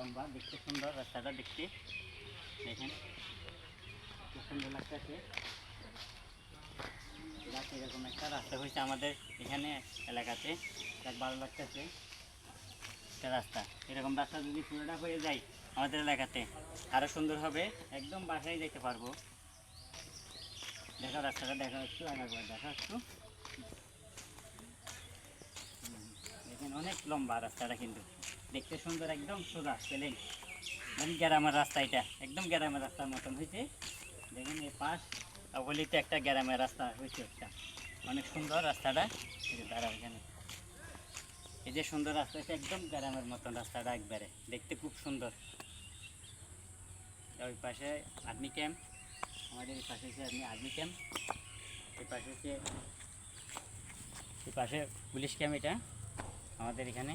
লম্বা, দেখতে সুন্দর রাস্তাটা, দেখতে দেখেন খুব সুন্দর লাগতেছে। এরকম একটা রাস্তা হয়েছে আমাদের এখানে এলাকাতে, দেখ ভালো লাগতেছে একটা রাস্তা। এরকম রাস্তা যদি পুরোটা হয়ে যায় আমাদের এলাকাতে আরও সুন্দর হবে, একদম বাসায় যেতে পারবো। দেখো রাস্তাটা, দেখা একটু আগে দেখা একটু দেখেন, অনেক লম্বা রাস্তাটা, কিন্তু দেখতে সুন্দর, একদম সোজা প্লেন, মানে গ্রামের রাস্তা। এটা একদম গ্রামের রাস্তার মতন হয়েছে। দেখেন এই পাশ অবলিতে একটা গ্রামের রাস্তা হয়েছে একটা, অনেক সুন্দর রাস্তাটা। দাঁড়া এখানে, এই যে সুন্দর রাস্তা হয়েছে, একদম গ্রামের মতন রাস্তাটা, একবারে দেখতে খুব সুন্দর। ওই পাশে আর্মি ক্যাম্প, আমাদের এই পাশে হচ্ছে আর্মি ক্যাম্প, এই পাশে হচ্ছে, এই পাশে পুলিশ ক্যাম্প। এটা আমাদের এখানে